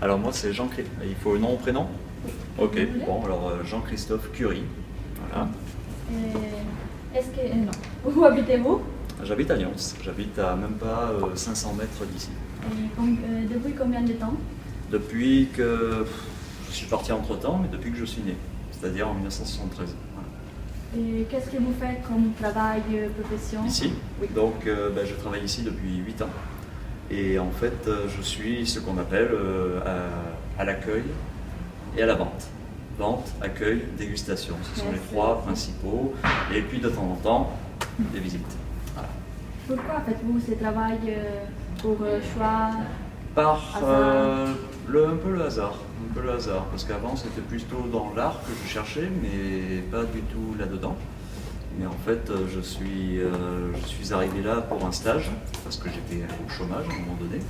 Alors moi c'est Jean-Christophe. Il faut le nom, prénom? Ok, bon alors Jean-Christophe Curie. Voilà. Est-ce que... non. Où habitez-vous? J'habite à Lyons. J'habite à même pas 500 mètres d'ici. Depuis combien de temps? Depuis que... Je suis parti entre temps, mais depuis que je suis né. C'est-à-dire en 1973. Voilà. Et qu'est-ce que vous faites comme travail, profession? Ici? Oui. Donc je travaille ici depuis 8 ans. Et en fait, je suis ce qu'on appelle à l'accueil et à la vente. Vente, accueil, dégustation. Ce sont les trois principaux. Et puis de temps en temps, des visites. Voilà. Pourquoi faites-vous ce travail pour choix? Par un peu le hasard. Un peu le hasard. Parce qu'avant, c'était plutôt dans l'art que je cherchais, mais pas du tout là-dedans. Mais en fait, je suis arrivé là pour un stage, parce que j'étais au chômage à un moment donné.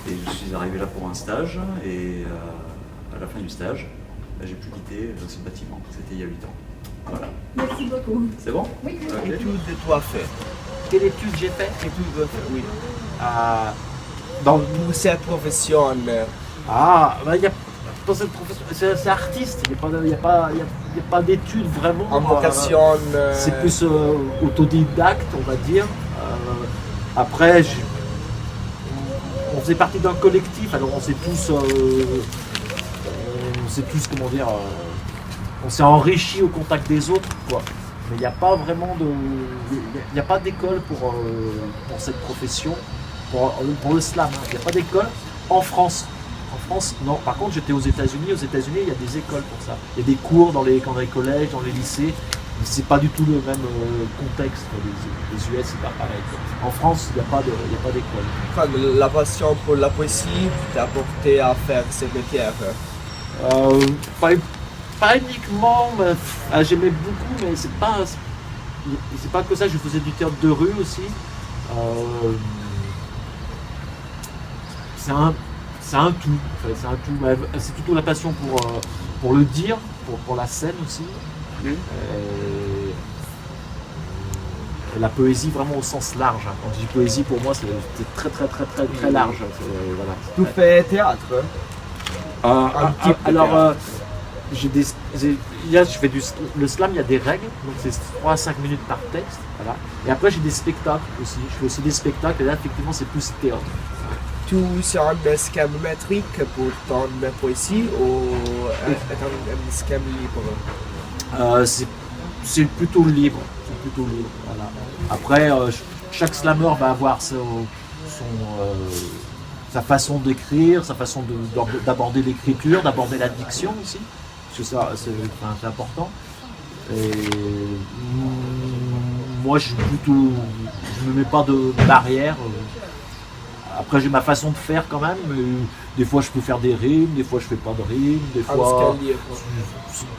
Et je suis arrivé là pour un stage, et à la fin du stage, j'ai pu quitter ce bâtiment. C'était il y a 8 ans. Voilà. Merci beaucoup. C'est bon? Oui. Okay. Études que tu as fait. Quelle étude j'ai fait? Études, oui. Pour cette profession. Il y a, dans cette profession, c'est artiste, il n'y a pas d'études vraiment. En vocation. C'est plus autodidacte, on va dire. Après, on faisait partie d'un collectif, alors on s'est tous comment dire, on s'est enrichi au contact des autres, quoi. Mais il n'y a pas vraiment il n'y a pas d'école pour cette profession, pour le slam. Il n'y a pas d'école en France. En France, non. Par contre, j'étais aux États-Unis. Aux États-Unis, il y a des écoles pour ça. Il y a des cours dans les collèges, dans les lycées. C'est pas du tout le même contexte. Les US, c'est pas pareil. En France, il n'y a pas d'école. Enfin, la passion pour la poésie t'a porté à faire ce métier. Pas uniquement. J'aimais beaucoup, mais c'est pas que ça. Je faisais du théâtre de rue aussi. C'est un tout. C'est un tout. C'est plutôt la passion pour le dire, pour la scène aussi. Et la poésie vraiment au sens large. Quand je dis poésie, pour moi, c'est très large. Voilà. Tu fais théâtre? Alors, je fais le slam, il y a des règles, donc c'est 3 à 5 minutes par texte. Voilà. Et après, j'ai des spectacles aussi. Je fais aussi des spectacles, et là, effectivement, c'est plus théâtre. Tu es un schème métrique pour ton poésie ou un schème libre? C'est plutôt libre. Voilà. Après, chaque slammer va avoir sa façon d'écrire, sa façon d'aborder l'écriture, d'aborder la diction aussi, parce que ça, c'est important. Et moi, je ne me mets pas de barrière. Après, j'ai ma façon de faire quand même. Des fois, je peux faire des rimes, des fois, je fais pas de rimes, des fois,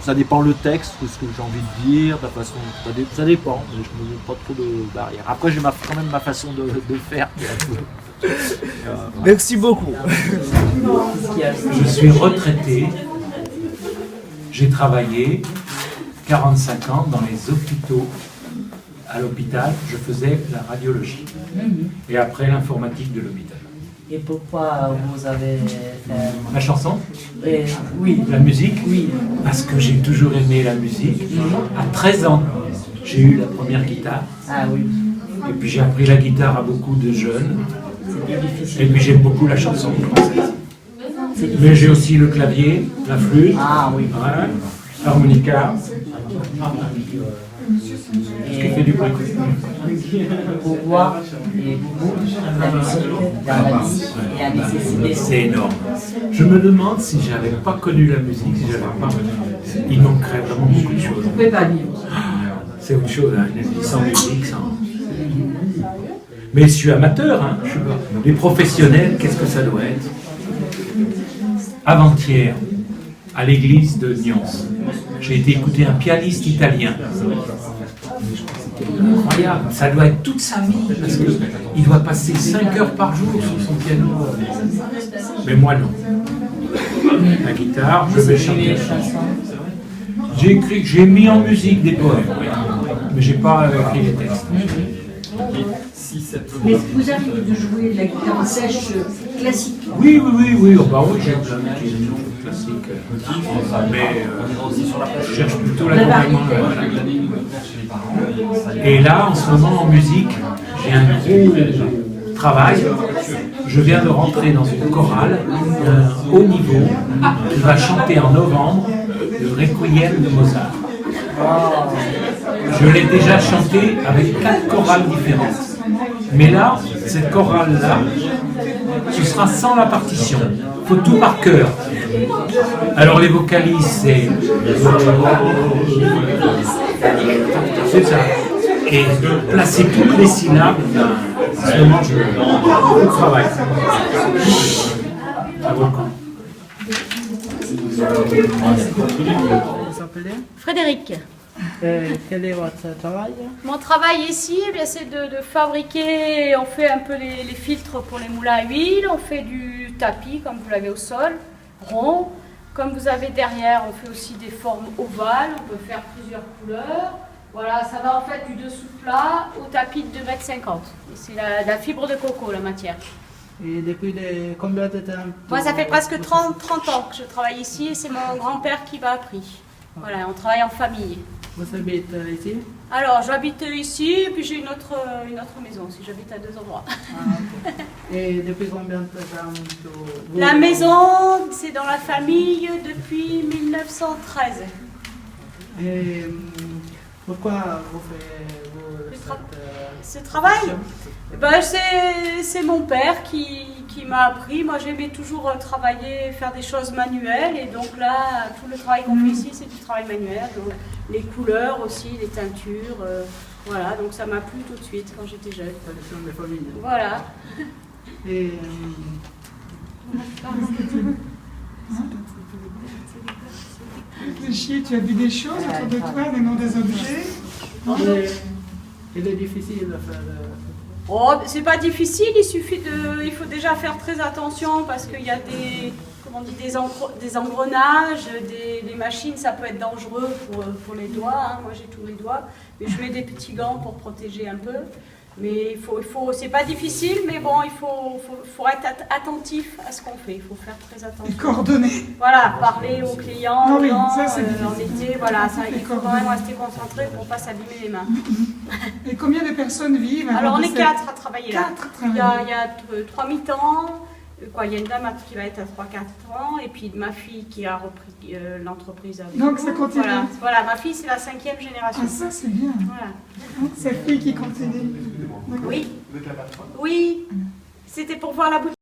ça dépend le texte, ce que j'ai envie de dire, la façon, ça dépend. Mais je me mets pas trop de barrières. Après, j'ai quand même ma façon de faire. Merci beaucoup. Je suis retraité. J'ai travaillé 45 ans dans les hôpitaux. À l'hôpital, je faisais la radiologie. Et après, l'informatique de l'hôpital. Et pourquoi vous avez fait... La chanson? Oui. La musique? Oui. Parce que j'ai toujours aimé la musique. À 13 ans, j'ai eu la première guitare. Ah oui. Et puis j'ai appris la guitare à beaucoup de jeunes. C'était difficile. Et puis j'aime beaucoup la chanson française. Mais j'ai aussi le clavier, la flûte, l'harmonica. Ce qui fait du bruit. Pourquoi et beaucoup la musique dans la vie et la nécessité? C'est énorme. Je me demande si j'avais pas connu la musique, il manquerait vraiment beaucoup de choses. Vous pouvez pas vivre. C'est autre chose, hein, une vie sans musique, sans... Mais je suis amateur, hein. Les professionnels, qu'est-ce que ça doit être? Avant-hier, à l'église de Nyons, j'ai été écouter un pianiste italien. Incroyable, ça doit être toute sa vie, parce qu'il doit passer 5 heures par jour sur son piano. Mais moi non. La guitare, je vais chanter. J'ai mis en musique des poèmes, mais j'ai pas écrit les textes. Mais vous arrivez de jouer de la guitare sèche classique? Oui, oh, bah oui, j'ai plein de classiques. Mais je cherche plutôt l'accompagnement. Et là, en ce moment, en musique, j'ai un gros travail. Je viens de rentrer dans une chorale d'un haut niveau qui va chanter en novembre le Requiem de Mozart. Je l'ai déjà chanté avec 4 chorales différentes. Mais là, cette chorale-là, ce sera sans la partition. Il faut tout par cœur. Alors les vocalistes, c'est ça. Et placer toutes les syllabes, en ce moment, je travaille. À Volcan. Vous s'appelez? Frédéric. Quel est votre travail? Mon travail ici, eh bien, c'est de fabriquer, on fait un peu les filtres pour les moulins à huile, on fait du tapis comme vous l'avez au sol, rond. Comme vous avez derrière, on fait aussi des formes ovales, on peut faire plusieurs couleurs. Voilà, ça va en fait du dessous plat au tapis de 2,50 m. C'est la fibre de coco, la matière. Et depuis combien de temps? Moi, ça fait presque 30 ans que je travaille ici et c'est mon grand-père qui m'a appris. Voilà, on travaille en famille. Vous habitez ici? Alors, j'habite ici et puis j'ai une autre maison aussi. J'habite à 2 endroits. Et depuis combien de temps? La maison, c'est dans la famille depuis 1913. Et pourquoi vous faites ce travail? Ben, c'est mon père qui m'a appris. Moi, j'aimais toujours travailler, faire des choses manuelles. Et donc là, tout le travail qu'on fait ici, c'est du travail manuel. Donc, les couleurs aussi, les teintures. Voilà, donc ça m'a plu tout de suite quand j'étais jeune. Voilà. Et Réfléchis, tu as vu des choses autour de toi, des noms des objets? il est difficile de faire. Oh, c'est pas difficile, il faut déjà faire très attention parce qu'il y a des engrenages, des machines, ça peut être dangereux pour les doigts. Hein. Moi j'ai tous les doigts, mais je mets des petits gants pour protéger un peu. Mais c'est pas difficile, mais bon, il faut être attentif à ce qu'on fait. Il faut faire très attention. Les coordonnées. Voilà, parler aux clients, Ah oui, ça, c'est en été, voilà, ça, il faut quand même rester concentré pour ne pas s'abîmer les mains. Et combien de personnes vivent? Alors on est 4 à travailler là. 4 à Il travailler. y a 3 mi-temps. Il y a une dame qui va être à 3-4 ans et puis ma fille qui a repris l'entreprise avec Donc nous. ça continue. Voilà, ma fille c'est la 5e génération. Ah ça c'est bien. Voilà. Cette fille qui continue. Oui. Oui. C'était pour voir la boutique.